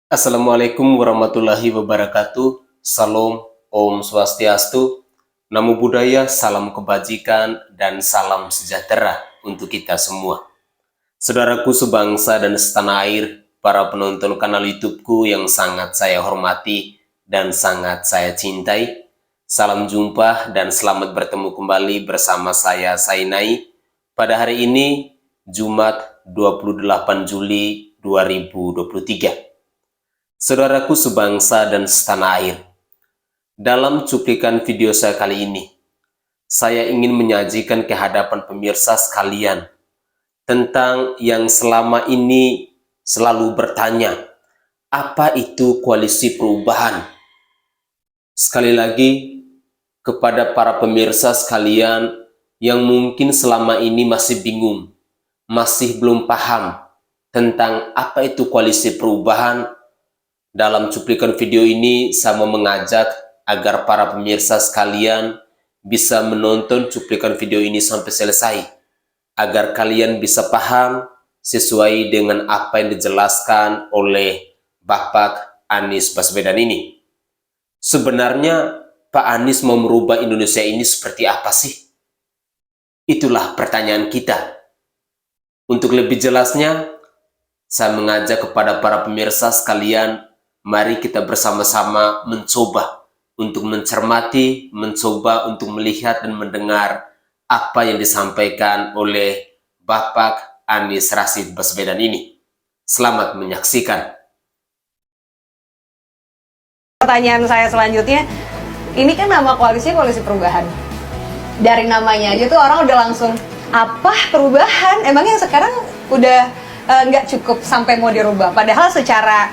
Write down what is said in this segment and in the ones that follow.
Assalamualaikum warahmatullahi wabarakatuh. Salam, Om Swastiastu, Namo Buddhaya, salam kebajikan, dan salam sejahtera untuk kita semua. Saudaraku sebangsa dan setanah air, para penonton kanal YouTubeku yang sangat saya hormati dan sangat saya cintai. Salam jumpa dan selamat bertemu kembali bersama saya Sainai pada hari ini, Jumat 28 Juli 2023. Saudaraku sebangsa dan setanah air, dalam cuplikan video saya kali ini, saya ingin menyajikan ke hadapan pemirsa sekalian tentang yang selama ini selalu bertanya, apa itu koalisi perubahan? Sekali lagi, kepada para pemirsa sekalian yang mungkin selama ini masih bingung, masih belum paham tentang apa itu koalisi perubahan, dalam cuplikan video ini, saya mau mengajak agar para pemirsa sekalian bisa menonton cuplikan video ini sampai selesai, agar kalian bisa paham sesuai dengan apa yang dijelaskan oleh Bapak Anies Baswedan ini. Sebenarnya Pak Anies mau merubah Indonesia ini seperti apa sih? Itulah pertanyaan kita. Untuk lebih jelasnya, saya mengajak kepada para pemirsa sekalian, mari kita bersama-sama mencoba untuk mencermati, mencoba untuk melihat dan mendengar apa yang disampaikan oleh Bapak Anies Rashid Baswedan ini. Selamat menyaksikan. Pertanyaan saya selanjutnya, ini kan nama koalisi perubahan. Dari namanya aja tuh orang udah langsung, apa perubahan? Emangnya sekarang udah nggak cukup sampai mau dirubah? Padahal secara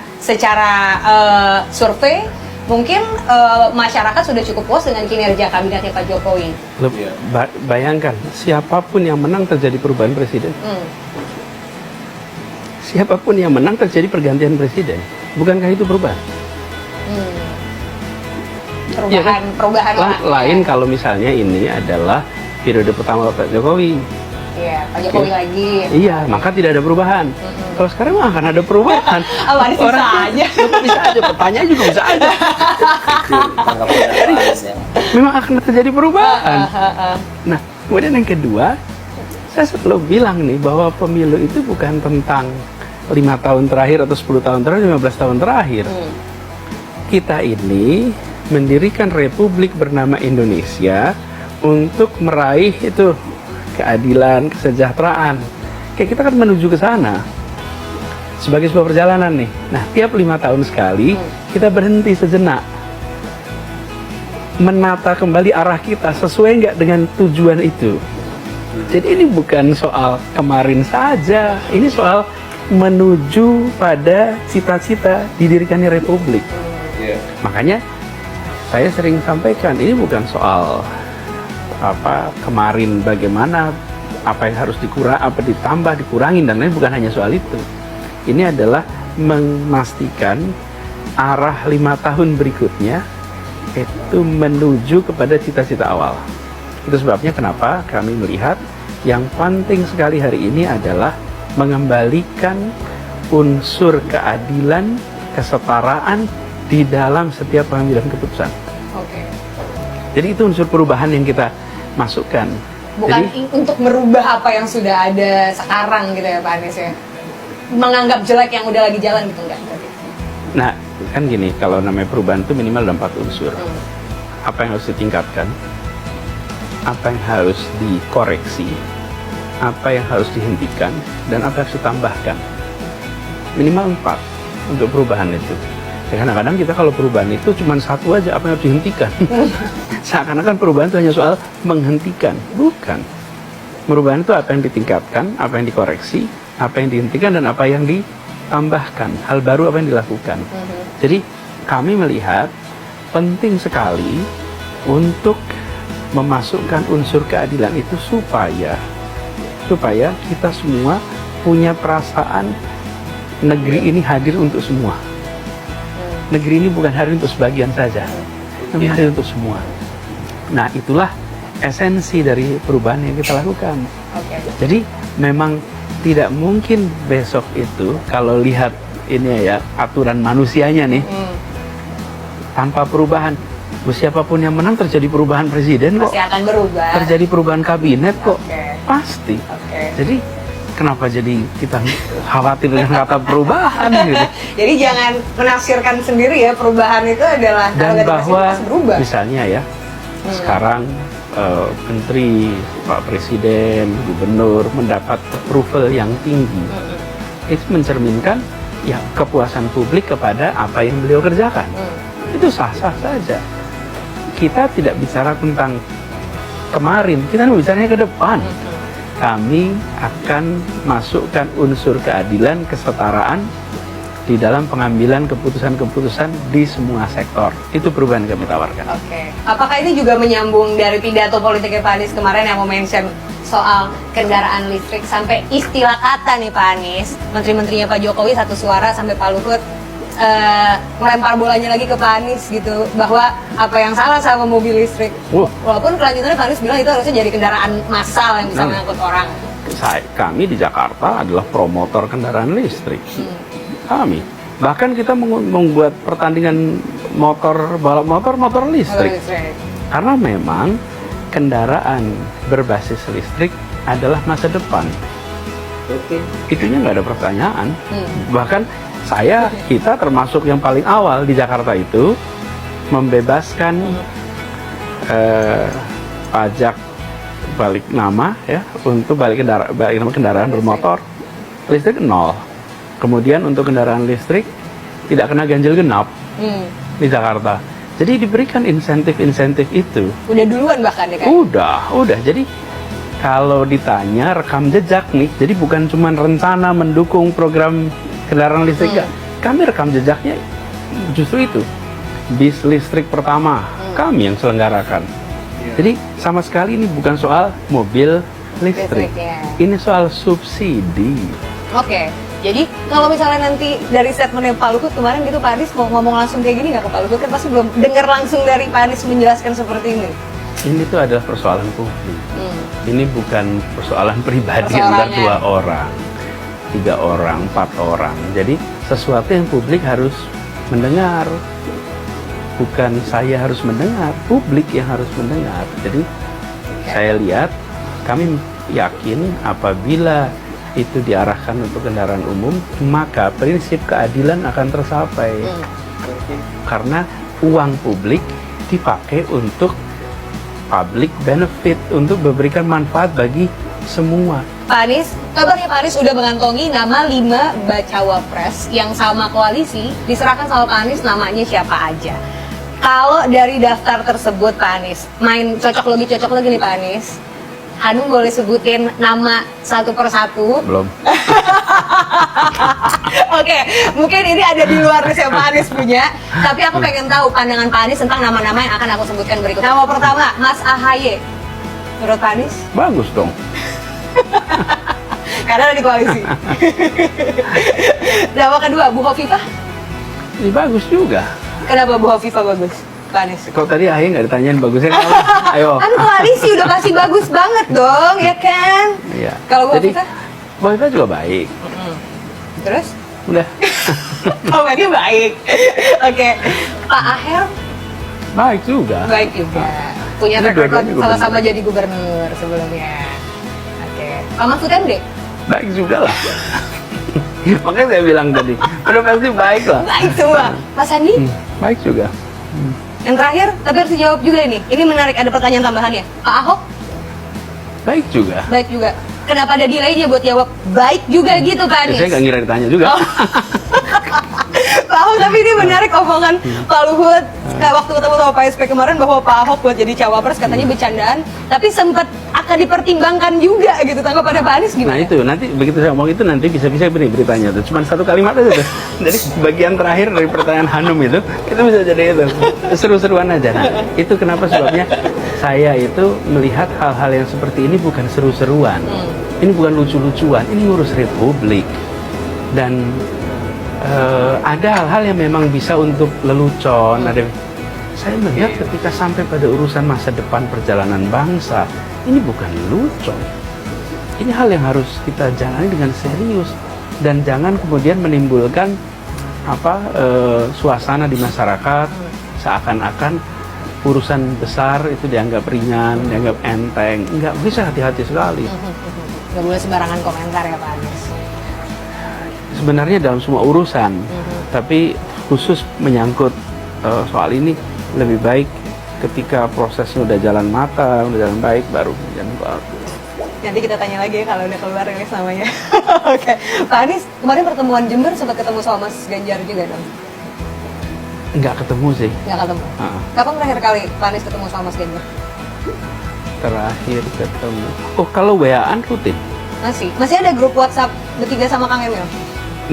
survei mungkin masyarakat sudah cukup puas dengan kinerja kabinetnya Pak Jokowi. Bayangkan, siapapun yang menang terjadi perubahan presiden. Siapapun yang menang terjadi pergantian presiden. Bukankah itu perubahan? Perubahan lain kalau misalnya ini adalah periode pertama Pak Jokowi. Iya, Pak Jokowi lagi. Iya, maka tidak ada perubahan. Kalau sekarang mah akan ada perubahan. Anies bisa aja. Bisa aja, pertanyaan juga bisa aja. Jadi, memang akan terjadi perubahan. Nah, kemudian yang kedua, saya selalu bilang nih bahwa pemilu itu bukan tentang 5 tahun terakhir atau 10 tahun terakhir, 15 tahun terakhir. Kita ini mendirikan republik bernama Indonesia untuk meraih itu keadilan, kesejahteraan. Kayak kita kan menuju ke sana sebagai sebuah perjalanan nih. Nah, tiap 5 tahun sekali kita berhenti sejenak, menata kembali arah kita sesuai nggak dengan tujuan itu. Jadi ini bukan soal kemarin saja, ini soal menuju pada cita-cita didirikannya republik. Makanya saya sering sampaikan, ini bukan soal kemarin bagaimana, apa yang harus dikurang, apa ditambah, dikurangin, dan lain, bukan hanya soal itu. Ini adalah memastikan arah 5 tahun berikutnya itu menuju kepada cita-cita awal. Itu sebabnya kenapa kami melihat yang penting sekali hari ini adalah mengembalikan unsur keadilan, kesetaraan di dalam setiap pengambilan keputusan. Jadi itu unsur perubahan yang kita masukkan. Bukan untuk merubah apa yang sudah ada sekarang gitu ya Pak Anies ya? Menganggap jelek yang udah lagi jalan gitu enggak? Nah, kan gini, kalau namanya perubahan itu minimal ada 4 unsur. Apa yang harus ditingkatkan, apa yang harus dikoreksi, apa yang harus dihentikan, dan apa yang harus ditambahkan. Minimal 4 untuk perubahan itu. Ya, kadang-kadang kita kalau perubahan itu cuma satu aja, apa yang harus dihentikan. Seakan-akan perubahan itu hanya soal menghentikan. Bukan. Perubahan itu apa yang ditingkatkan, apa yang dikoreksi, apa yang dihentikan, dan apa yang ditambahkan. Hal baru apa yang dilakukan. Jadi kami melihat penting sekali untuk memasukkan unsur keadilan itu supaya kita semua punya perasaan negeri ini hadir untuk semua. Negeri ini bukan hadir untuk sebagian saja, tapi hadir untuk semua. Nah, itulah esensi dari perubahan yang kita lakukan. Jadi memang tidak mungkin besok itu kalau lihat ini ya aturan manusianya nih. Tanpa perubahan, siapapun yang menang terjadi perubahan presiden kok. Pasti akan berubah. Terjadi perubahan kabinet kok. Oke. Pasti. Oke. Jadi kenapa jadi kita khawatir dengan kata perubahan gitu? Jadi jangan menafsirkan sendiri ya, perubahan itu adalah Dan kalau ganti bahwa presiden pasti berubah. misalnya ya sekarang menteri, Pak Presiden, gubernur mendapat approval yang tinggi, itu mencerminkan ya kepuasan publik kepada apa yang beliau kerjakan. Itu sah-sah saja. Kita tidak bicara tentang kemarin, kita bicaranya ke depan. Kami akan masukkan unsur keadilan, kesetaraan di dalam pengambilan keputusan-keputusan di semua sektor. Itu perubahan yang kami tawarkan. Oke. Apakah ini juga menyambung dari pidato politiknya Pak Anies kemarin yang mau mention soal kendaraan listrik, sampai istilah kata nih Pak Anies, menteri-menterinya Pak Jokowi satu suara sampai Pak Luhut melempar bolanya lagi ke Pak Anies gitu, bahwa apa yang salah sama mobil listrik. Walaupun kelanjutannya Pak Anies bilang itu harusnya jadi kendaraan massal yang bisa mengangkut orang. Kami di Jakarta adalah promotor kendaraan listrik. Kami bahkan kita membuat pertandingan balap motor listrik. Karena memang kendaraan berbasis listrik adalah masa depan. Itunya nggak ada pertanyaan. Bahkan kita termasuk yang paling awal di Jakarta itu membebaskan pajak balik nama ya untuk balik nama kendaraan bermotor listrik 0. Kemudian untuk kendaraan listrik tidak kena ganjil genap di Jakarta. Jadi diberikan insentif-insentif itu. Udah duluan bahkan ya kan? Udah. Jadi kalau ditanya rekam jejak nih, jadi bukan cuma rencana mendukung program kendaraan listrik, kami rekam jejaknya justru itu. Bis listrik pertama kami yang selenggarakan. Jadi sama sekali ini bukan soal mobil listrik. Ini soal subsidi. Oke. Jadi kalau misalnya nanti dari statementnya Pak Luhut kemarin gitu, Pak Anies mau ngomong langsung kayak gini nggak ke Pak Luhut? Kan pasti belum dengar langsung dari Pak Anies menjelaskan seperti ini. Ini tuh adalah persoalan publik. Ini bukan persoalan pribadi antar 2 orang, 3 orang, 4 orang. Jadi sesuatu yang publik harus mendengar. Bukan saya harus mendengar, publik yang harus mendengar. Jadi saya lihat, kami yakin apabila itu diarahkan untuk kendaraan umum, maka prinsip keadilan akan tercapai. Karena uang publik dipakai untuk public benefit, untuk memberikan manfaat bagi semua. Pak Anies, kabarnya Pak Anies udah mengantongi nama 5 bacawa pres yang sama koalisi, diserahkan sama Pak Anies namanya siapa aja. Kalau dari daftar tersebut Pak Anies, main cocok lagi nih Pak Anies, Hanum boleh sebutin nama satu persatu? Belum. Oke, mungkin ini ada di luar yang Pak Anies punya, tapi aku pengen tahu pandangan Pak Anies tentang nama-nama yang akan aku sebutkan berikut. Nama pertama, Mas AHY. Menurut Pak Anies? Bagus dong. Karena ada di koalisi. Nama kedua, Bu Hovifah. Ini bagus juga. Kenapa Bu Hovifah bagus, Pak Anies? Kok tadi Ahy nggak ditanyain bagusnya kenapa? Ayo. Kan koalisi udah pasti bagus banget dong, ya kan? Iya. Kalau Bu Jadi, Hovifah? Bu Hovifah juga baik. Terus? Udah. Komennya baik. Oke. Pak Aher? Baik juga. Baik juga. Punya Ini track record dua-duanya gubernur. sama-sama jadi gubernur sebelumnya. Oke. Pak Mahfud MD? Baik juga lah. Makanya saya bilang tadi, udah pasti baik lah. Baik semua. Pak Sandi? Baik juga. Yang terakhir, tapi harus dijawab juga ini. Ini menarik, ada pertanyaan tambahannya. Pak Ahok? Baik juga. Baik juga. Kenapa ada delaynya buat jawab baik juga gitu Pak Anies? Saya nggak ngira ditanya juga. Pak Ahok, tapi ini menarik omongan Pak Luhut waktu ketemu sama Pak SP kemarin, bahwa Pak Ahok buat jadi cawapres katanya bercandaan, tapi sempat akan dipertimbangkan juga gitu. Tanggapannya Pak Anies gimana? Nah itu nanti begitu saya ngomong itu nanti bisa-bisa beritanya tuh. Cuma 1 kalimat aja tuh. Jadi bagian terakhir dari pertanyaan Hanum itu bisa jadi itu seru-seruan aja. Nah itu kenapa sebabnya saya itu melihat hal-hal yang seperti ini bukan seru-seruan. Ini bukan lucu-lucuan. Ini ngurus republik. Dan ada hal-hal yang memang bisa untuk lelucon. Saya melihat ketika sampai pada urusan masa depan perjalanan bangsa, ini bukan lelucon. Ini hal yang harus kita jalani dengan serius dan jangan kemudian menimbulkan suasana di masyarakat seakan-akan urusan besar itu dianggap ringan, dianggap enteng. Nggak bisa, hati-hati sekali. Nggak boleh sembarangan komentar ya Pak Anies. Sebenarnya dalam semua urusan, tapi khusus menyangkut soal ini lebih baik ketika prosesnya udah jalan matang, udah jalan baik, baru jangan bagus. Nanti kita tanya lagi ya kalau udah keluar rilis namanya. Oke, Pak Anies kemarin pertemuan Jember sempat ketemu sama Mas Ganjar juga dong? Nggak ketemu sih. Nggak ketemu. Kapan terakhir kali Pak Anies ketemu sama Mas Ganjar? Terakhir ketemu. Oh, kalau WA-an rutin. Masih ada grup WhatsApp bertiga sama Kang Emil?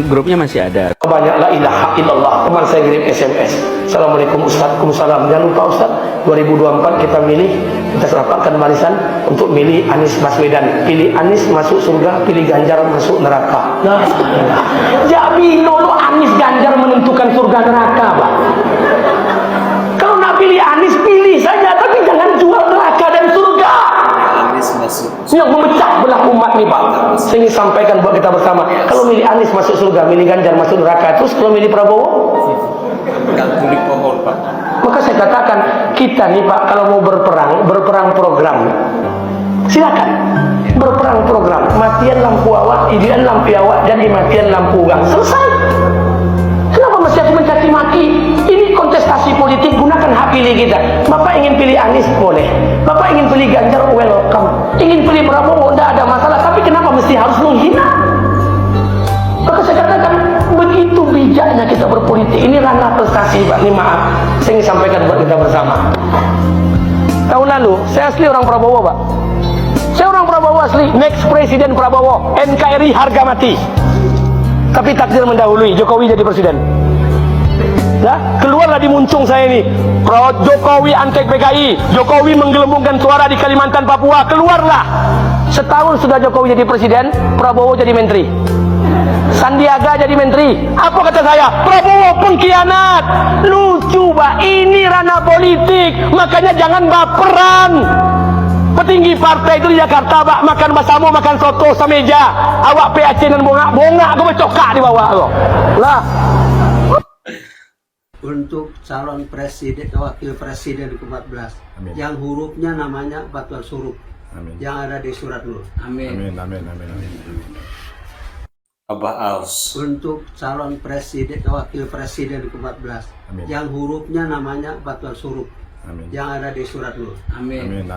Grupnya masih ada. Banyak la ilaha illallah. Teman saya kirim SMS. Assalamualaikum Ustaz. Waalaikumsalam. Jangan lupa Ustaz, 2024 kita milih, kita serapkan barisan untuk milih Anies Baswedan. Pilih Anies masuk surga, pilih Ganjar masuk neraka. Nah, jadi dulu Anies Ganjar menentukan surga neraka, Pak. Kalau nak pilih Anies, pilih saja, tapi jangan jual neraka dan surga. Anies masuk. Yang memecah belah umat nih Pak. Saya ingin sampaikan buat kita bersama. Kalau milih Anies masuk surga, milih Ganjar masuk neraka. Terus kalau milih Prabowo, Gak kulik pohon Pak. maka saya katakan kita nih Pak, kalau mau berperang program, silakan berperang program. Matian lampu awak, idian lampu awak, jadi matian lampu uang. Selesai. Kenapa mesti aku mencaci maki? Ini kontestasi politik, gunakan hak pilih kita. Bapak ingin pilih Anies, boleh. Bapak ingin pilih Ganjar, welcome. Ingin pilih Prabowo, tidak ada masalah. Tapi kenapa mesti harus menghina? Maka saya katakan, begitu bijaknya kita berpolitik. Ini ranah prestasi Pak, ini maaf. Saya ingin sampaikan buat kita bersama. Tahun lalu, saya asli orang Prabowo Pak. Saya orang Prabowo asli, next Presiden Prabowo, NKRI harga mati. Tapi takdir mendahului, Jokowi jadi presiden. Ya, keluarlah di muncung saya ini. Jokowi antek PKI, Jokowi menggelembungkan suara di Kalimantan, Papua. Keluarlah. Setahun sudah Jokowi jadi presiden, Prabowo jadi menteri. Sandiaga jadi menteri. Apa kata saya? Prabowo pengkhianat. Lucu Pak, ini ranah politik. Makanya jangan baperan. Petinggi partai itu di Jakarta Pak, makan basamo, makan soto semeja. Awak PAC dan bongak gue cokak di bawah lo. Lah. Untuk calon presiden, wakil presiden ke-14 yang hurufnya namanya Batul Surup. Amin. Yang ada di surat Nur. Amin. Amin. Abah Aus. Untuk calon presiden, wakil presiden ke-14 yang hurufnya namanya Batul Surup. Amin. Yang ada di surat Nur. Amin.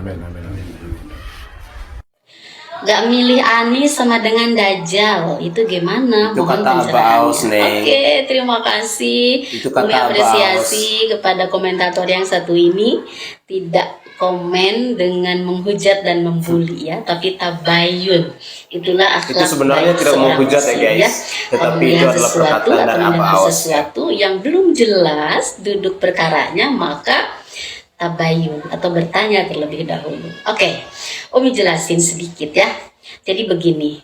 Gak milih Anies sama dengan Dajjal, itu gimana? Itu Mohon kata Abah Aus, Nek. Oke, terima kasih. Itu kata Kami Abah apresiasi kepada komentator yang satu ini, tidak komen dengan menghujat dan membuli ya, tapi tabayun. Itulah akhlak. Itu sebenarnya baik tidak seorang menghujat ya, muslim, guys. Tetapi itu adalah perkataan dari Abah Aus. Sesuatu yang belum jelas duduk perkaranya, maka tabayun atau bertanya terlebih dahulu. Oke, Umi jelasin sedikit ya. Jadi begini,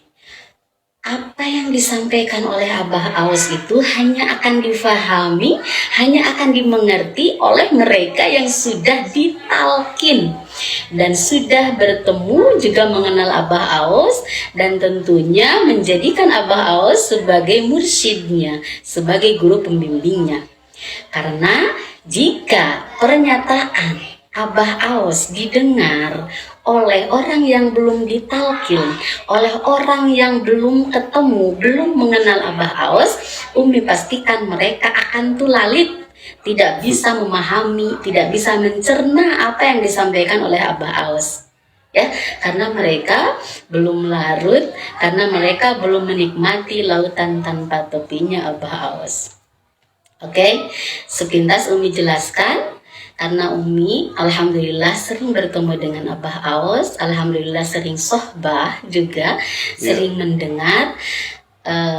apa yang disampaikan oleh Abah Aus itu hanya akan difahami, hanya akan dimengerti oleh mereka yang sudah ditalkin dan sudah bertemu, juga mengenal Abah Aus, dan tentunya menjadikan Abah Aus sebagai mursyidnya, sebagai guru pembimbingnya. Karena jika pernyataan Abah Aus didengar oleh orang yang belum ditalkin, oleh orang yang belum ketemu, belum mengenal Abah Aus, Umi pastikan mereka akan tulalit, tidak bisa memahami, tidak bisa mencerna apa yang disampaikan oleh Abah Aus. Ya, karena mereka belum larut, karena mereka belum menikmati lautan tanpa tepinya Abah Aus. Oke, sepintas Umi jelaskan, karena Umi alhamdulillah sering bertemu dengan Abah Aus, alhamdulillah sering sohbah juga, sering mendengar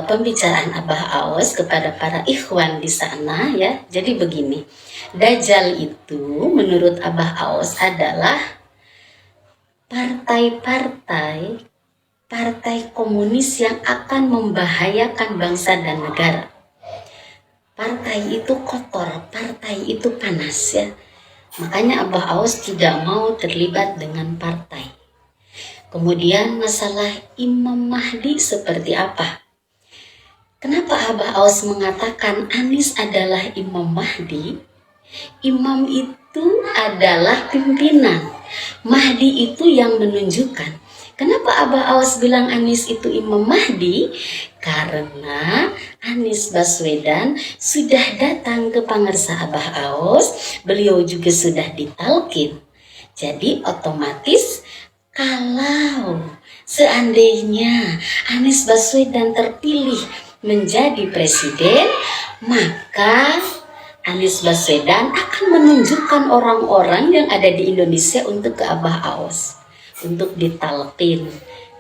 pembicaraan Abah Aus kepada para ikhwan di sana ya. Jadi begini, Dajjal itu menurut Abah Aus adalah partai komunis yang akan membahayakan bangsa dan negara. Partai itu kotor, partai itu panas ya. Makanya Abah Aus tidak mau terlibat dengan partai. Kemudian masalah Imam Mahdi seperti apa? Kenapa Abah Aos mengatakan Anies adalah Imam Mahdi? Imam itu adalah pimpinan, Mahdi itu yang menunjukkan. Kenapa Abah Aos bilang Anies itu Imam Mahdi? Karena Anies Baswedan sudah datang ke pangarsa Abah Aos, beliau juga sudah ditalkin. Jadi otomatis kalau seandainya Anies Baswedan terpilih menjadi presiden, maka Anies Baswedan akan menunjukkan orang-orang yang ada di Indonesia untuk ke Abah Aos, untuk ditalkin,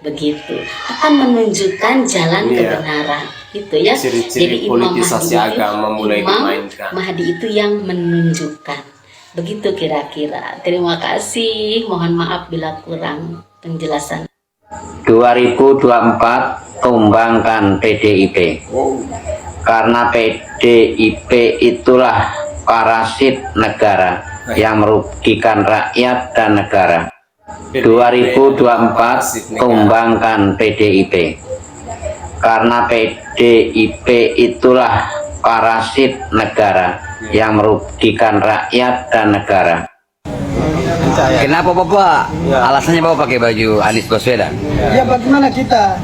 begitu. Akan menunjukkan jalan kebenaran, gitu ya. Ciri-ciri politisasi agama mulai dimainkan. Mahdi itu yang menunjukkan, begitu kira-kira. Terima kasih. Mohon maaf bila kurang penjelasan. 2024 tumbangkan PDIP, karena PDIP itulah parasit negara yang merugikan rakyat dan negara. 2024 tumbangkan PDIP, karena PDIP itulah parasit negara yang merugikan rakyat dan negara. Kenapa Bapak? Alasannya Bapak pakai baju Anies Baswedan? Ya bagaimana kita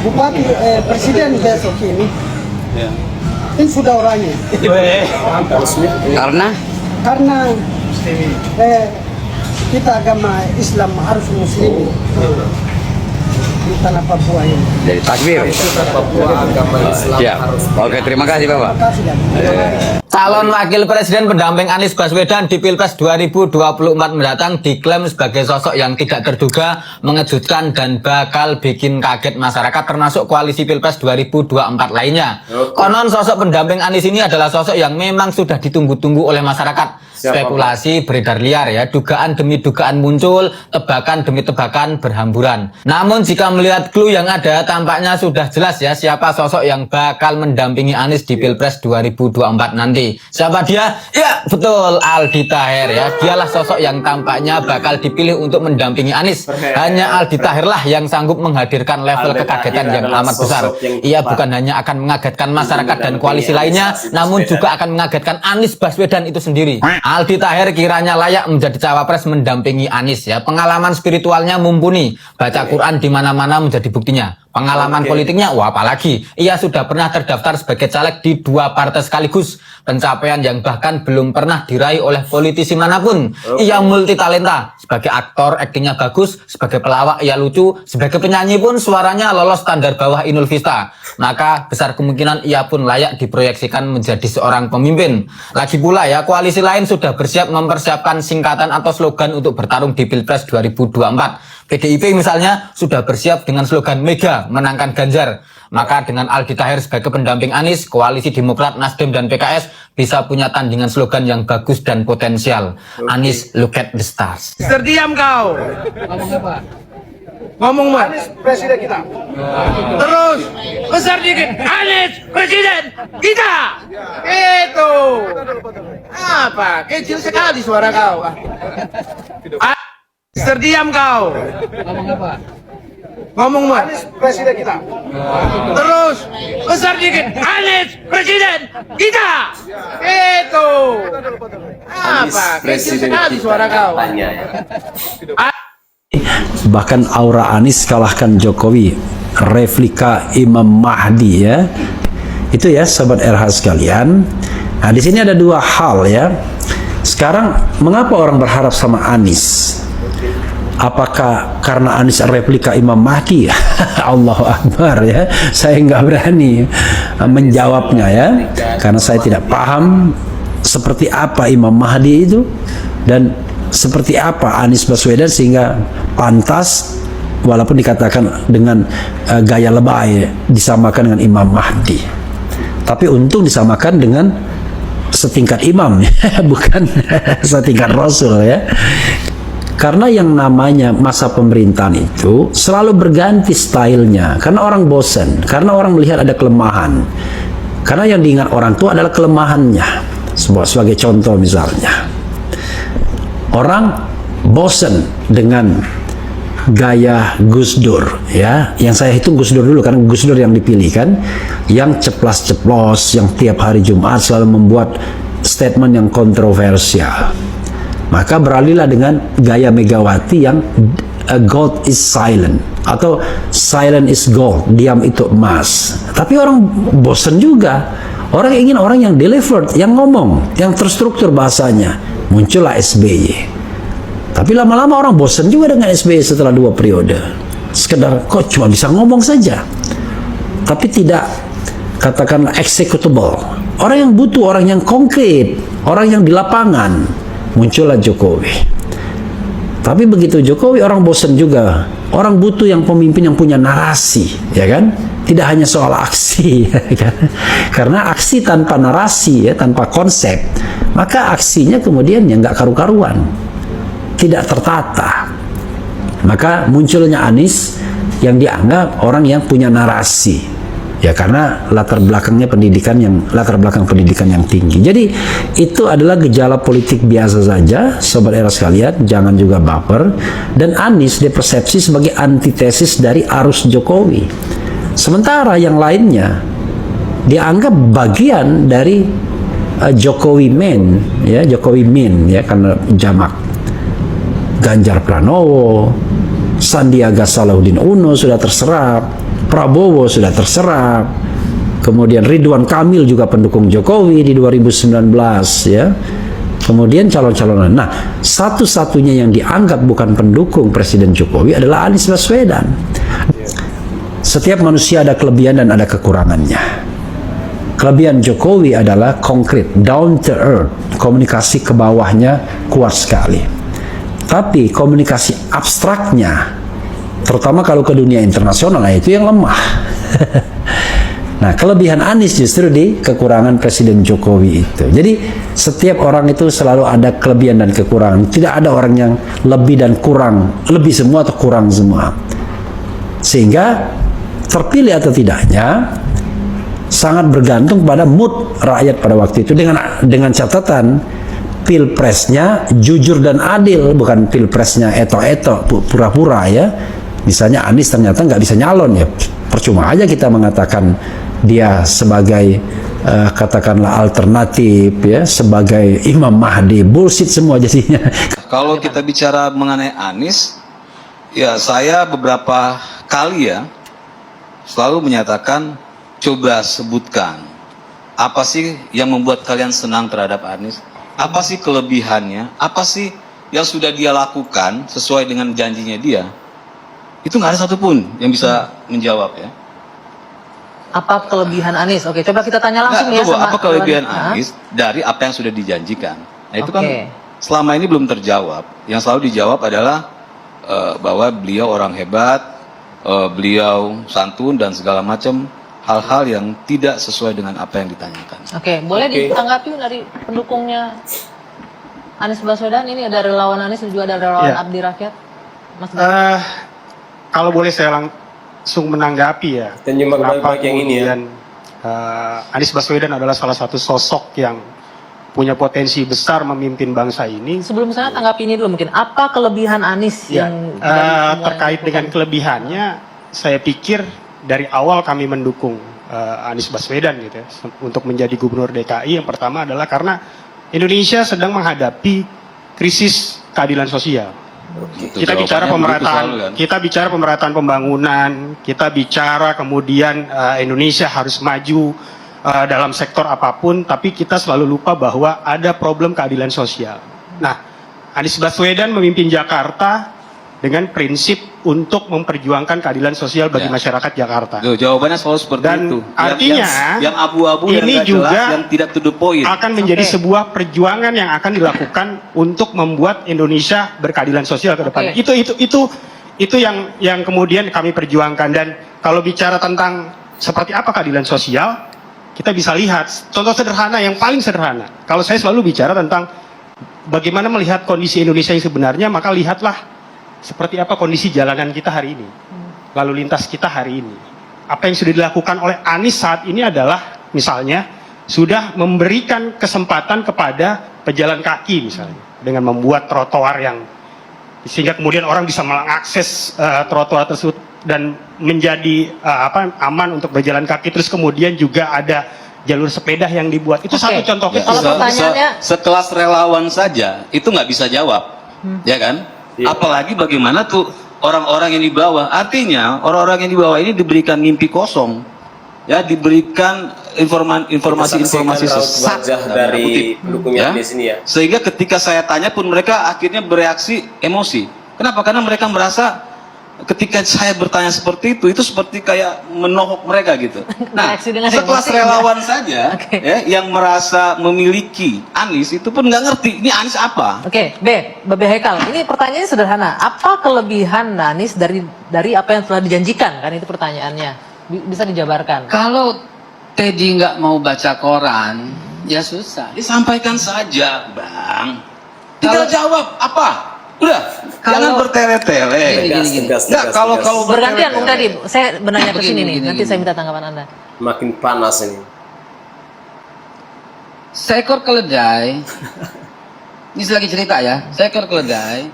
bupati presiden besok ini sudah orangnya. Karena kita agama Islam harus muslim di tanah Papua ini. Jadi takbir. Papua agama Islam harus. Oke, terima kasih Bapak. Calon wakil presiden pendamping Anies Baswedan di Pilpres 2024 mendatang diklaim sebagai sosok yang tidak terduga, mengejutkan, dan bakal bikin kaget masyarakat termasuk koalisi Pilpres 2024 lainnya. Konon sosok pendamping Anies ini adalah sosok yang memang sudah ditunggu-tunggu oleh masyarakat. Spekulasi beredar liar ya, dugaan demi dugaan muncul, tebakan demi tebakan berhamburan. Namun jika melihat clue yang ada, tampaknya sudah jelas ya siapa sosok yang bakal mendampingi Anies di Pilpres 2024 nanti. Siapa dia? Ya betul, Aldi Taher ya. Dialah sosok yang tampaknya bakal dipilih untuk mendampingi Anies. Hanya Aldi Taher lah yang sanggup menghadirkan level kekagetan yang amat besar. Ia bukan hanya akan mengagetkan masyarakat dan koalisi lainnya, namun juga akan mengagetkan Anies Baswedan itu sendiri. Aldi Taher kiranya layak menjadi cawapres mendampingi Anies ya. Pengalaman spiritualnya mumpuni, baca Quran di mana-mana menjadi buktinya. Pengalaman politiknya, wah apalagi. Ia sudah pernah terdaftar sebagai caleg di 2 partai sekaligus. Pencapaian yang bahkan belum pernah diraih oleh politisi manapun. Ia multi talenta. Sebagai aktor, aktingnya bagus. Sebagai pelawak, ia lucu. Sebagai penyanyi pun suaranya lolos standar bawah Inul Vista. Maka besar kemungkinan ia pun layak diproyeksikan menjadi seorang pemimpin. Lagi pula ya, koalisi lain sudah bersiap mempersiapkan singkatan atau slogan untuk bertarung di Pilpres 2024. PDIP misalnya sudah bersiap dengan slogan Mega menangkan Ganjar. Maka dengan Aldi Taher sebagai pendamping Anies, koalisi Demokrat, Nasdem, dan PKS bisa punya tandingan slogan yang bagus dan potensial. Anies, look at the stars. Terdiam kau. Ngomong apa? Ngomong mah. Anies presiden kita. Terus besar dikit. Anies presiden kita. Itu. Apa? Kecil sekali suara kau. Terdiam kau. Ngomong apa? Ngomong mah. Anies presiden kita. Terus besar dikit. Anies presiden kita. Itu. Apa? Kecil sekali suara kau. Bahkan aura Anies kalahkan Jokowi, replika Imam Mahdi ya. Itu ya sahabat RH sekalian. Nah, di sini ada 2 hal ya. Sekarang mengapa orang berharap sama Anies? Apakah karena Anies replika Imam Mahdi? Allahu Akbar ya. Saya nggak berani menjawabnya ya, karena saya tidak paham seperti apa Imam Mahdi itu dan seperti apa Anies Baswedan sehingga pantas walaupun dikatakan dengan gaya lebay disamakan dengan Imam Mahdi. Tapi untung disamakan dengan setingkat imam bukan setingkat Rasul ya. Karena yang namanya masa pemerintahan itu selalu berganti stylenya. Karena orang bosan, karena orang melihat ada kelemahan. Karena yang diingat orang tua adalah kelemahannya. Sebagai contoh misalnya, orang bosan dengan gaya Gus Dur ya. Yang saya hitung Gus Dur dulu karena Gus Dur yang dipilih kan, yang ceplas-ceplos, yang tiap hari Jumat selalu membuat statement yang kontroversial. Maka beralihlah dengan gaya Megawati yang gold is silent atau silent is gold, diam itu emas. Tapi orang bosen juga. Orang ingin orang yang delivered, yang ngomong, yang terstruktur bahasanya. Muncullah SBY. Tapi lama-lama orang bosen juga dengan SBY setelah 2 periode. Sekedar kok cuma bisa ngomong saja. Tapi tidak katakanlah executable. Orang yang butuh, orang yang konkret, orang yang di lapangan. Muncullah Jokowi. Tapi begitu Jokowi orang bosan juga. Orang butuh yang pemimpin yang punya narasi, ya kan? Tidak hanya soal aksi, ya kan? Karena aksi tanpa narasi, ya, tanpa konsep, maka aksinya kemudian yang nggak karu-karuan, tidak tertata. Maka munculnya Anies yang dianggap orang yang punya narasi. Ya karena latar belakang pendidikan yang tinggi. Jadi itu adalah gejala politik biasa saja, sobat era sekalian, jangan juga baper. Dan Anies dipersepsi sebagai antitesis dari arus Jokowi. Sementara yang lainnya dianggap bagian dari Jokowi men, ya Jokowi min, ya karena jamak. Ganjar Pranowo, Sandiaga Salahuddin Uno sudah terserap. Prabowo sudah terserap, kemudian Ridwan Kamil juga pendukung Jokowi di 2019 ya. Kemudian calon-calon. Nah, satu-satunya yang dianggap bukan pendukung Presiden Jokowi adalah Anies Baswedan. Setiap manusia ada kelebihan dan ada kekurangannya. Kelebihan Jokowi adalah konkret, down to earth, komunikasi ke bawahnya kuat sekali. Tapi komunikasi abstraknya, terutama kalau ke dunia internasional, nah itu yang lemah. Nah, kelebihan Anies justru di kekurangan Presiden Jokowi itu. Jadi setiap orang itu selalu ada kelebihan dan kekurangan. Tidak ada orang yang lebih dan kurang, lebih semua atau kurang semua. Sehingga terpilih atau tidaknya sangat bergantung pada mood rakyat pada waktu itu, dengan catatan pilpresnya jujur dan adil, bukan pilpresnya eto-eto, pura-pura ya. Misalnya Anies ternyata nggak bisa nyalon, ya percuma aja kita mengatakan dia sebagai katakanlah alternatif, ya sebagai Imam Mahdi, bullshit semua jadinya. Kalau kita bicara mengenai Anies, ya saya beberapa kali ya selalu menyatakan, coba sebutkan apa sih yang membuat kalian senang terhadap Anies, apa sih kelebihannya, apa sih yang sudah dia lakukan sesuai dengan janjinya dia. Itu nggak ada satupun yang bisa menjawab ya. Apa kelebihan Anies? Oke, coba kita tanya langsung ya sama apa kelebihan Anies dari apa yang sudah dijanjikan. Nah itu kan selama ini belum terjawab. Yang selalu dijawab adalah bahwa beliau orang hebat, beliau santun dan segala macam hal-hal yang tidak sesuai dengan apa yang ditanyakan. Oke, boleh ditanggapi dari pendukungnya Anies Baswedan. Ini ada relawan Anies dan juga ada relawan Abdi Rakyat. Mas kalau boleh saya langsung menanggapi ya, kenapa kemudian Anies Baswedan adalah salah satu sosok yang punya potensi besar memimpin bangsa ini. Sebelum saya tanggapi ini dulu, mungkin apa kelebihan Anies yang terkait dengan kelebihannya, saya pikir dari awal kami mendukung Anies Baswedan gitu ya, untuk menjadi gubernur DKI. Yang pertama adalah karena Indonesia sedang menghadapi krisis keadilan sosial. Kita bicara pemerataan, kita bicara pemerataan pembangunan, kita bicara kemudian Indonesia harus maju dalam sektor apapun, tapi kita selalu lupa bahwa ada problem keadilan sosial. Nah, Anies Baswedan memimpin Jakarta dengan prinsip untuk memperjuangkan keadilan sosial bagi masyarakat Jakarta. Jawabannya selalu seperti itu. Artinya yang abu-abu, ini yang juga jelas, yang tidak to the point, akan menjadi sebuah perjuangan yang akan dilakukan untuk membuat Indonesia berkeadilan sosial ke depan. Itu yang kemudian kami perjuangkan. Dan kalau bicara tentang seperti apa keadilan sosial, kita bisa lihat contoh sederhana, yang paling sederhana. Kalau saya selalu bicara tentang bagaimana melihat kondisi Indonesia yang sebenarnya, maka lihatlah seperti apa kondisi jalanan kita hari ini, lalu lintas kita hari ini. Apa yang sudah dilakukan oleh Anies saat ini adalah misalnya sudah memberikan kesempatan kepada pejalan kaki misalnya, dengan membuat trotoar sehingga kemudian orang bisa mengakses trotoar tersebut dan menjadi aman untuk berjalan kaki. Terus kemudian juga ada jalur sepeda yang dibuat. Itu satu contoh kecil. Kalau pertanyaannya Sekelas relawan saja itu nggak bisa jawab, ya kan? Apalagi bagaimana tuh orang-orang yang di bawah. Artinya orang-orang yang di bawah ini diberikan mimpi kosong, ya, diberikan informasi-informasi sesat dari pendukungnya di sini ya. Sehingga ketika saya tanya pun mereka akhirnya bereaksi emosi. Kenapa? Karena mereka merasa ketika saya bertanya seperti itu seperti kayak menohok mereka gitu. Nah, sekelas relawan saja ya, yang merasa memiliki Anies itu pun nggak ngerti ini Anies apa. Oke, Babe Haikal, ini pertanyaannya sederhana. Apa kelebihan Anies dari apa yang telah dijanjikan? Kan itu pertanyaannya. Bisa dijabarkan. Kalau Teddy nggak mau baca koran, ya susah. Disampaikan saja, Bang. Tinggal jawab apa? Udah, jangan bertele-tele. Nggak, kalau bergantian Bung Teddy, saya bertanya ke sini nih. Nanti saya minta tanggapan Anda. Makin panas ini. Seekor keledai, ini lagi cerita ya, seekor keledai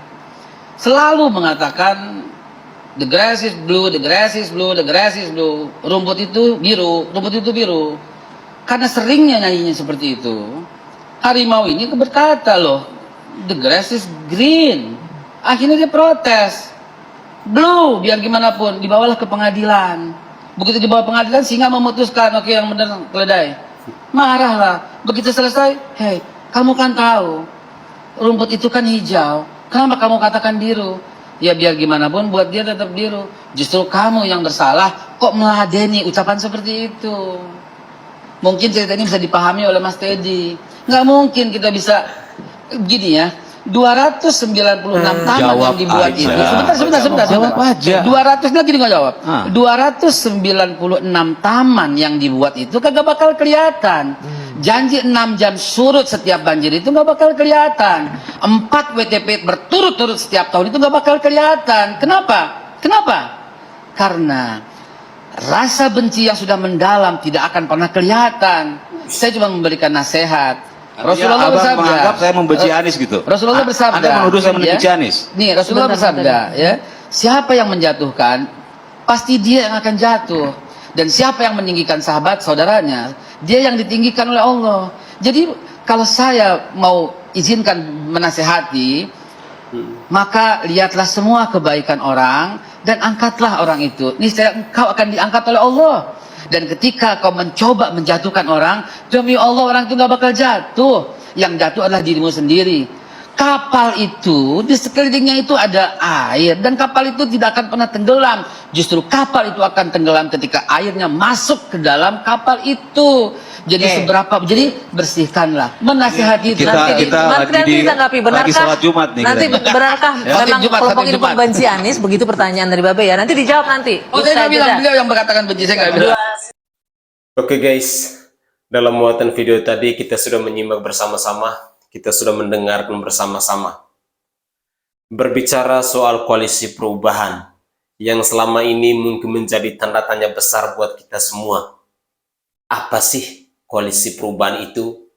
selalu mengatakan the grass is blue, the grass is blue, the grass is blue. Rumput itu biru, rumput itu biru. Karena seringnya nyanyinya seperti itu, harimau ini berkata loh, the grass is green. Akhirnya dia protes. Blue, biar gimana pun, dibawalah ke pengadilan. Begitu dibawa pengadilan, singa memutuskan, oke, yang benar keledai. Marahlah. Begitu selesai, hei, kamu kan tahu, rumput itu kan hijau. Kenapa kamu katakan biru? Ya biar gimana pun, buat dia tetap biru. Justru kamu yang bersalah, kok meladeni ucapan seperti itu. Mungkin cerita ini bisa dipahami oleh Mas Teddy. Nggak mungkin kita bisa gini ya, 296 taman yang dibuat aja. itu. Sebentar. Jawab aja. 200 lagi nggak jawab. 296 taman yang dibuat itu kagak bakal kelihatan. Janji 6 jam surut setiap banjir itu nggak bakal kelihatan. 4 WTP berturut-turut setiap tahun itu nggak bakal kelihatan. Kenapa? Karena rasa benci yang sudah mendalam tidak akan pernah kelihatan. Saya cuma memberikan nasihat. Rasulullah bersabda, menganggap saya membenci Anies gitu. Rasulullah bersabda, Anda menuduh saya membenci Anies. Nih, Rasulullah bersabda, ya, siapa yang menjatuhkan, pasti dia yang akan jatuh. Dan siapa yang meninggikan sahabat saudaranya, dia yang ditinggikan oleh Allah. Jadi kalau saya mau izinkan menasehati, maka lihatlah semua kebaikan orang dan angkatlah orang itu. Niscaya engkau akan diangkat oleh Allah. Dan ketika kau mencoba menjatuhkan orang, demi Allah orang itu gak bakal jatuh. Yang jatuh adalah dirimu sendiri. Kapal itu, di sekelilingnya itu ada air. Dan kapal itu tidak akan pernah tenggelam. Justru kapal itu akan tenggelam ketika airnya masuk ke dalam kapal itu. Jadi jadi bersihkanlah. Menasihati itu. Nanti tanggapi, benarkah? Sholat Jumat nih. Nanti benarkah memang kelompok ini benci Anies? Begitu pertanyaan dari Babe ya. Nanti dijawab nanti. Oh, saya bilang beliau yang mengatakan benci, saya nggak bilang. Oke guys, dalam muatan video tadi kita sudah menyimak bersama-sama, kita sudah mendengarkan bersama-sama. Berbicara soal koalisi perubahan, yang selama ini mungkin menjadi tanda tanya besar buat kita semua. Apa sih koalisi perubahan itu?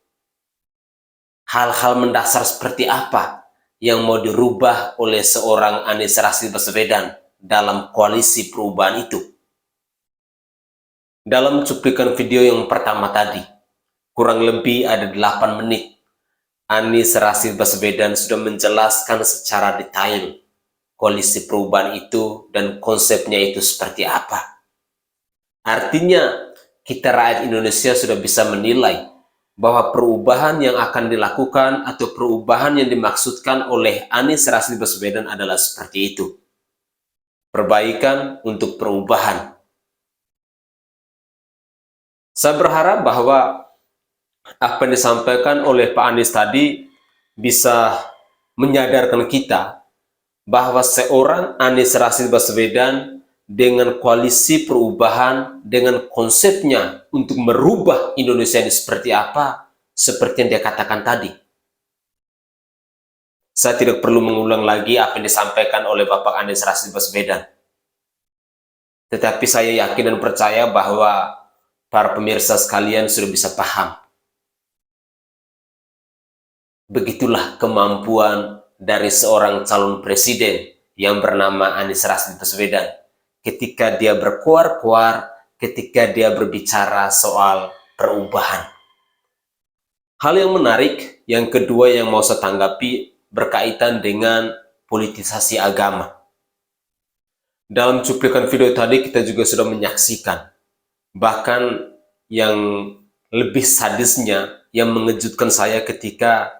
Hal-hal mendasar seperti apa yang mau dirubah oleh seorang Anies Rashid Baswedan dalam koalisi perubahan itu? Dalam cuplikan video yang pertama tadi, kurang lebih ada 8 menit, Anies Rashid Baswedan sudah menjelaskan secara detail koalisi perubahan itu dan konsepnya itu seperti apa. Artinya, kita rakyat Indonesia sudah bisa menilai bahwa perubahan yang akan dilakukan atau perubahan yang dimaksudkan oleh Anies Rashid Baswedan adalah seperti itu. Perbaikan untuk perubahan. Saya berharap bahwa apa yang disampaikan oleh Pak Anies tadi bisa menyadarkan kita bahwa seorang Anies Rashid Baswedan dengan koalisi perubahan, dengan konsepnya untuk merubah Indonesia ini seperti apa, seperti yang dia katakan tadi. Saya tidak perlu mengulang lagi apa yang disampaikan oleh Bapak Anies Rashid Baswedan. Tetapi saya yakin dan percaya bahwa para pemirsa sekalian sudah bisa paham. Begitulah kemampuan dari seorang calon presiden yang bernama Anies Rashid Baswedan ketika dia berkuar-kuar, ketika dia berbicara soal perubahan. Hal yang menarik, yang kedua yang mau saya tanggapi berkaitan dengan politisasi agama. Dalam cuplikan video tadi kita juga sudah menyaksikan, bahkan yang lebih sadisnya, yang mengejutkan saya ketika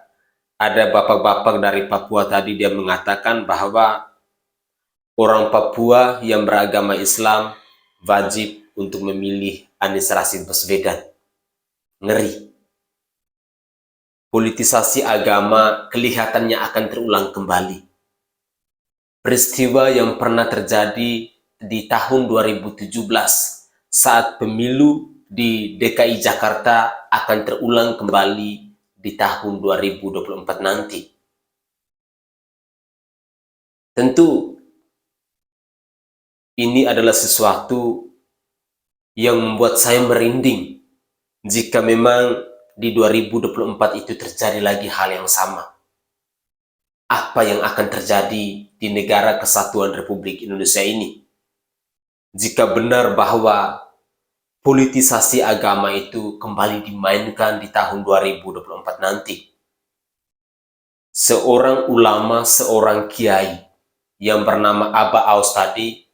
ada bapak-bapak dari Papua tadi, dia mengatakan bahwa orang Papua yang beragama Islam wajib untuk memilih Anies Rashid Baswedan. Ngeri. Politisasi agama kelihatannya akan terulang kembali. Peristiwa yang pernah terjadi di tahun 2017 saat pemilu di DKI Jakarta akan terulang kembali di tahun 2024 nanti. Tentu ini adalah sesuatu yang membuat saya merinding jika memang di 2024 itu terjadi lagi hal yang sama. Apa yang akan terjadi di negara kesatuan Republik Indonesia ini? Jika benar bahwa politisasi agama itu kembali dimainkan di tahun 2024 nanti. Seorang ulama, seorang kiai yang bernama Aba Aus tadi,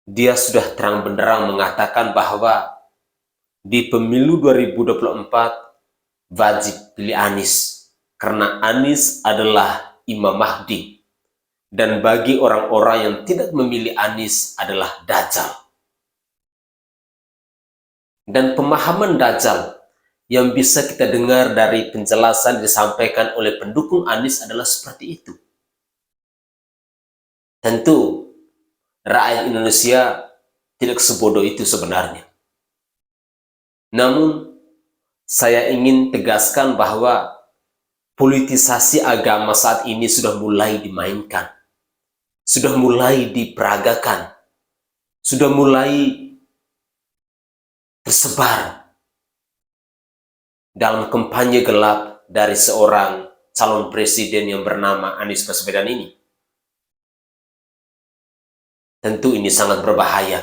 dia sudah terang benderang mengatakan bahwa di pemilu 2024 wajib pilih Anies, karena Anies adalah Imam Mahdi, dan bagi orang-orang yang tidak memilih Anies adalah Dajjal. Dan pemahaman Dajjal yang bisa kita dengar dari penjelasan disampaikan oleh pendukung Anies adalah seperti itu. Tentu rakyat Indonesia tidak sebodoh itu sebenarnya. Namun saya ingin tegaskan bahwa politisasi agama saat ini sudah mulai dimainkan, sudah mulai diperagakan, sudah mulai tersebar dalam kampanye gelap dari seorang calon presiden yang bernama Anies Baswedan ini. Tentu ini sangat berbahaya.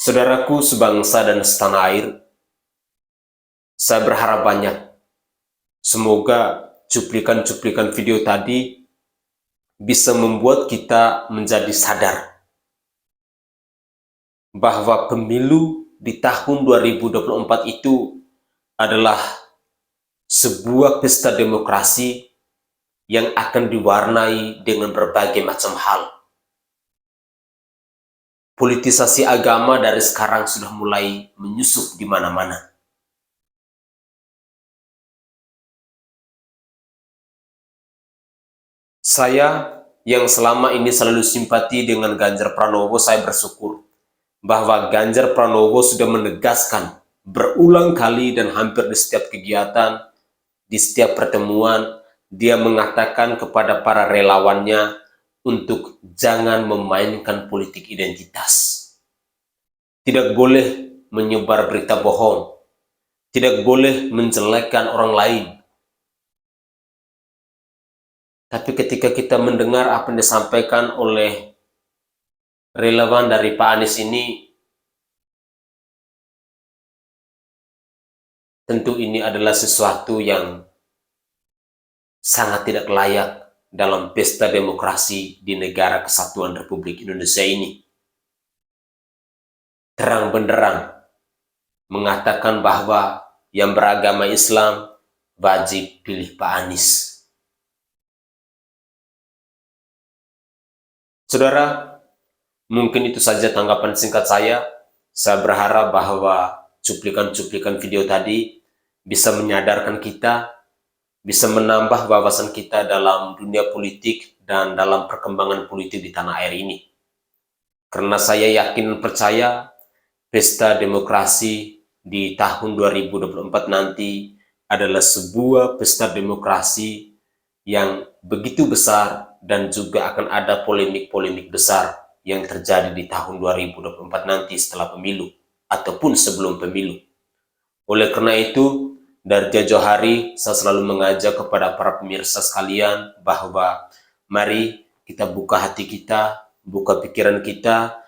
Saudaraku sebangsa dan setanah air, saya berharap banyak. Semoga cuplikan-cuplikan video tadi bisa membuat kita menjadi sadar bahwa pemilu di tahun 2024 itu adalah sebuah pesta demokrasi yang akan diwarnai dengan berbagai macam hal. Politisasi agama dari sekarang sudah mulai menyusup di mana-mana. Saya yang selama ini selalu simpati dengan Ganjar Pranowo, saya bersyukur bahwa Ganjar Pranowo sudah menegaskan berulang kali dan hampir di setiap kegiatan, di setiap pertemuan, dia mengatakan kepada para relawannya untuk jangan memainkan politik identitas. Tidak boleh menyebar berita bohong, tidak boleh menjelekkan orang lain. Tapi ketika kita mendengar apa yang disampaikan oleh relawan dari Pak Anies ini, tentu ini adalah sesuatu yang sangat tidak layak dalam pesta demokrasi di negara kesatuan Republik Indonesia ini. Terang benderang mengatakan bahwa yang beragama Islam wajib pilih Pak Anies. Saudara, mungkin itu saja tanggapan singkat saya. Saya berharap bahwa cuplikan-cuplikan video tadi bisa menyadarkan kita, bisa menambah wawasan kita dalam dunia politik dan dalam perkembangan politik di tanah air ini. Karena saya yakin dan percaya pesta demokrasi di tahun 2024 nanti adalah sebuah pesta demokrasi yang begitu besar dan juga akan ada polemik-polemik besar yang terjadi di tahun 2024 nanti setelah pemilu ataupun sebelum pemilu. Oleh karena itu, Dari jauh hari, saya selalu mengajak kepada para pemirsa sekalian bahwa mari kita buka hati kita, buka pikiran kita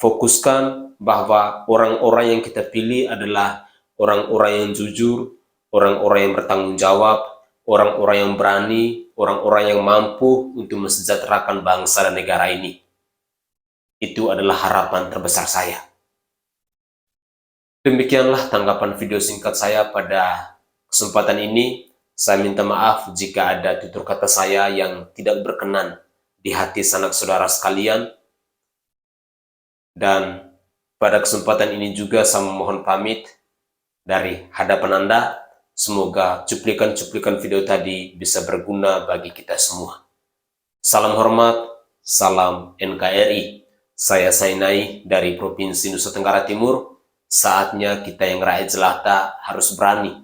fokuskan bahwa orang-orang yang kita pilih adalah orang-orang yang jujur, orang-orang yang bertanggung jawab, orang-orang yang berani, orang-orang yang mampu untuk mensejahterakan bangsa dan negara ini. Itu adalah harapan terbesar saya. Demikianlah tanggapan video singkat saya pada kesempatan ini. Saya minta maaf jika ada tutur kata saya yang tidak berkenan di hati sanak saudara sekalian. Dan pada kesempatan ini juga saya memohon pamit dari hadapan Anda. Semoga cuplikan-cuplikan video tadi bisa berguna bagi kita semua. Salam hormat, salam NKRI. Saya Sainai dari Provinsi Nusa Tenggara Timur. Saatnya kita yang rakyat jelata harus berani